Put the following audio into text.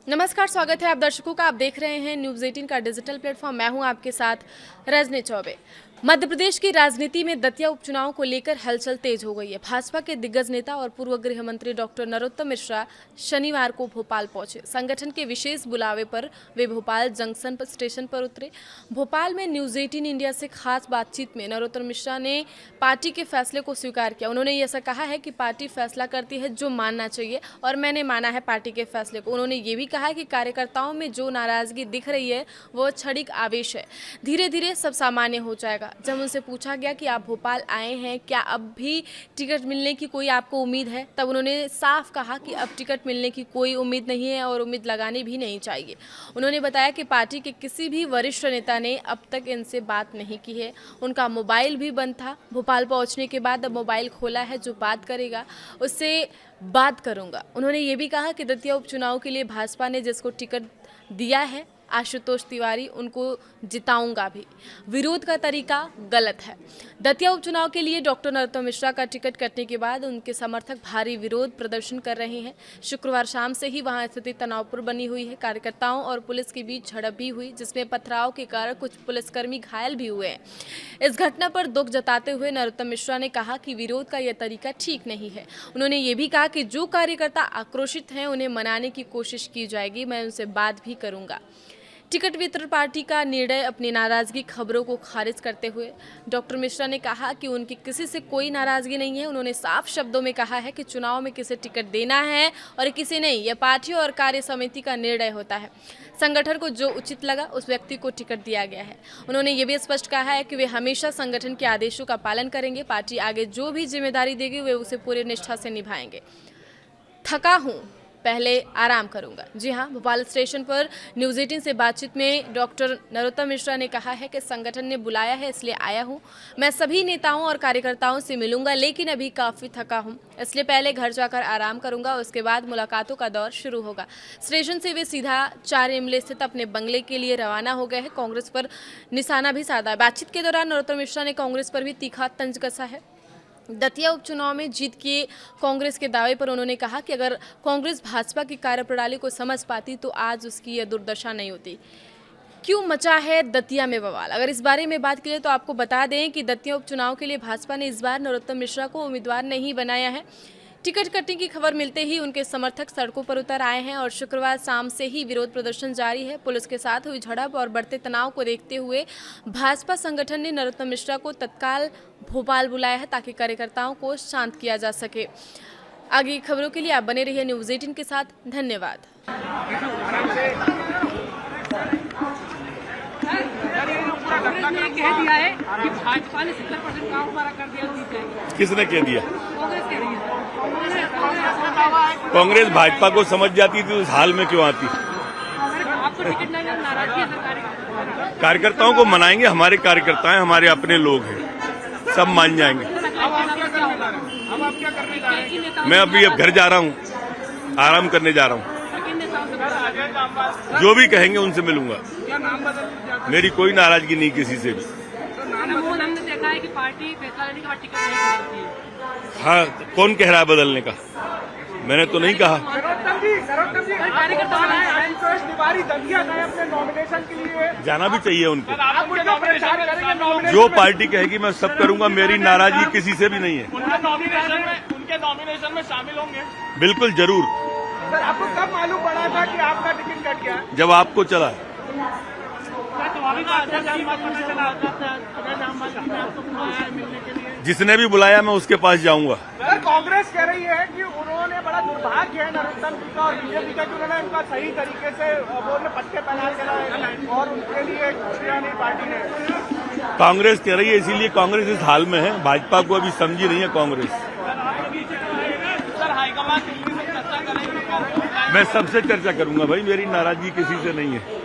नमस्कार, स्वागत है आप दर्शकों का। आप देख रहे हैं न्यूज़ 18 का डिजिटल प्लेटफॉर्म। मैं हूं आपके साथ रजनी चौबे। मध्य प्रदेश की राजनीति में दतिया उपचुनाव को लेकर हलचल तेज हो गई है। भाजपा के दिग्गज नेता और पूर्व गृह मंत्री डॉक्टर नरोत्तम मिश्रा शनिवार को भोपाल पहुंचे। संगठन के विशेष बुलावे पर वे भोपाल जंक्शन स्टेशन पर उतरे। भोपाल में न्यूज़ 18 इंडिया से खास बातचीत में नरोत्तम मिश्रा ने पार्टी के फैसले को स्वीकार किया। उन्होंने ऐसा कहा है कि पार्टी फैसला करती है जो मानना चाहिए, और मैंने माना है पार्टी के फैसले को। उन्होंने ये भी कहा कि कार्यकर्ताओं में जो नाराजगी दिख रही है वो क्षणिक आवेश है, धीरे धीरे सब सामान्य हो जाएगा। जब उनसे पूछा गया कि आप भोपाल आए हैं, क्या अब भी टिकट मिलने की कोई आपको उम्मीद है, तब उन्होंने साफ कहा कि अब टिकट मिलने की कोई उम्मीद नहीं है और उम्मीद लगानी भी नहीं चाहिए। उन्होंने बताया कि पार्टी के किसी भी वरिष्ठ नेता ने अब तक इनसे बात नहीं की है। उनका मोबाइल भी बंद था। भोपाल पहुंचने के बाद अब मोबाइल खोला है, जो बात करेगा उससे बात करूंगा। उन्होंने ये भी कहा कि दतिया उपचुनाव के लिए भाजपा ने जिसको टिकट दिया है आशुतोष तिवारी, उनको जिताऊंगा भी। विरोध का तरीका गलत है। दतिया उपचुनाव के लिए डॉक्टर नरोत्तम मिश्रा का टिकट कटने के बाद उनके समर्थक भारी विरोध प्रदर्शन कर रहे हैं। शुक्रवार शाम से ही वहां स्थिति तनावपूर्ण बनी हुई है। कार्यकर्ताओं और पुलिस के बीच झड़प भी हुई, जिसमें पथराव के कारण कुछ पुलिसकर्मी घायल भी हुए हैं। इस घटना पर दुख जताते हुए नरोत्तम मिश्रा ने कहा कि विरोध का यह तरीका ठीक नहीं है। उन्होंने ये भी कहा कि जो कार्यकर्ता आक्रोशित हैं उन्हें मनाने की कोशिश की जाएगी, मैं उनसे बात भी करूंगा। टिकट वितरण पार्टी का निर्णय अपनी नाराजगी खबरों को खारिज करते हुए डॉक्टर मिश्रा ने कहा कि उनकी किसी से कोई नाराजगी नहीं है। उन्होंने साफ शब्दों में कहा है कि चुनाव में किसे टिकट देना है और किसे नहीं, यह पार्टी और कार्य समिति का निर्णय होता है। संगठन को जो उचित लगा उस व्यक्ति को टिकट दिया गया है। उन्होंने ये भी स्पष्ट कहा है कि वे हमेशा संगठन के आदेशों का पालन करेंगे। पार्टी आगे जो भी जिम्मेदारी देगी वे उसे पूरी निष्ठा से निभाएंगे। थका हूँ, पहले आराम करूंगा। जी हां, भोपाल स्टेशन पर न्यूज़ 18 से बातचीत में डॉक्टर नरोत्तम मिश्रा ने कहा है कि संगठन ने बुलाया है इसलिए आया हूं। मैं सभी नेताओं और कार्यकर्ताओं से मिलूंगा, लेकिन अभी काफ़ी थका हूं, इसलिए पहले घर जाकर आराम करूंगा, उसके बाद मुलाकातों का दौर शुरू होगा। स्टेशन से वे सीधा 4 इमली स्थित अपने बंगले के लिए रवाना हो गए हैं। कांग्रेस पर निशाना भी साधा। बातचीत के दौरान नरोत्तम मिश्रा ने कांग्रेस पर भी तीखा तंज कसा है। दतिया उपचुनाव में जीत के कांग्रेस के दावे पर उन्होंने कहा कि अगर कांग्रेस भाजपा की कार्यप्रणाली को समझ पाती तो आज उसकी यह दुर्दशा नहीं होती। क्यों मचा है दतिया में बवाल? अगर इस बारे में बात करें तो आपको बता दें कि दतिया उपचुनाव के लिए भाजपा ने इस बार नरोत्तम मिश्रा को उम्मीदवार नहीं बनाया है। टिकट कटने की खबर मिलते ही उनके समर्थक सड़कों पर उतर आए हैं और शुक्रवार शाम से ही विरोध प्रदर्शन जारी है। पुलिस के साथ हुई झड़प और बढ़ते तनाव को देखते हुए भाजपा संगठन ने नरोत्तम मिश्रा को तत्काल भोपाल बुलाया है ताकि कार्यकर्ताओं को शांत किया जा सके। आगे खबरों के लिए आप बने रहिए न्यूज़ 18 के साथ। धन्यवाद। ने कह दिया है कि भाजपा ने 70% काम हमारा कर दिया। किसने कह दिया? कांग्रेस कह रही है। कांग्रेस भाजपा को समझ जाती थी तो इस हाल में क्यों आती? आपको टिकट नहीं मिला, नाराजगी है सरकारी। कार्यकर्ताओं को मनाएंगे, हमारे कार्यकर्ता हैं, हमारे अपने लोग हैं, सब मान जाएंगे। मैं अभी अब घर जा रहा हूँ, आराम करने जा रहा हूँ। जो भी कहेंगे उनसे मिलूंगा। मेरी कोई नाराजगी नहीं किसी से भी। हमने देखा है कि पार्टी फैसला लेने के बाद टिकट नहीं बदलती है। हाँ, कौन कह रहा है बदलने का? मैंने तो नहीं कहा। जाना भी चाहिए उनको। जो पार्टी कहेगी मैं सब करूंगा। मेरी नाराजगी किसी से भी नहीं है। उनके नॉमिनेशन में शामिल होंगे? बिल्कुल जरूर। सर, आपको कब मालूम पड़ा था कि आपका टिकट कट गया? जब आपको चला। जिसने भी बुलाया मैं उसके पास जाऊंगा। सर, कांग्रेस कह रही है कि उन्होंने बड़ा दुर्भाग्य है नरोत्तम जी का और बीजेपी का कि उन्होंने उनका सही तरीके से बोलने पट्टे पहना के और उनके लिए कुछ किया नहीं पार्टी ने। कांग्रेस कह रही है, इसीलिए कांग्रेस इस हाल में है। भाजपा को अभी समझी नहीं है कांग्रेस। सर, हाईकमान दिल्ली से चर्चा करेंगे? मैं सबसे चर्चा करूंगा भाई, मेरी नाराजगी किसी से नहीं है।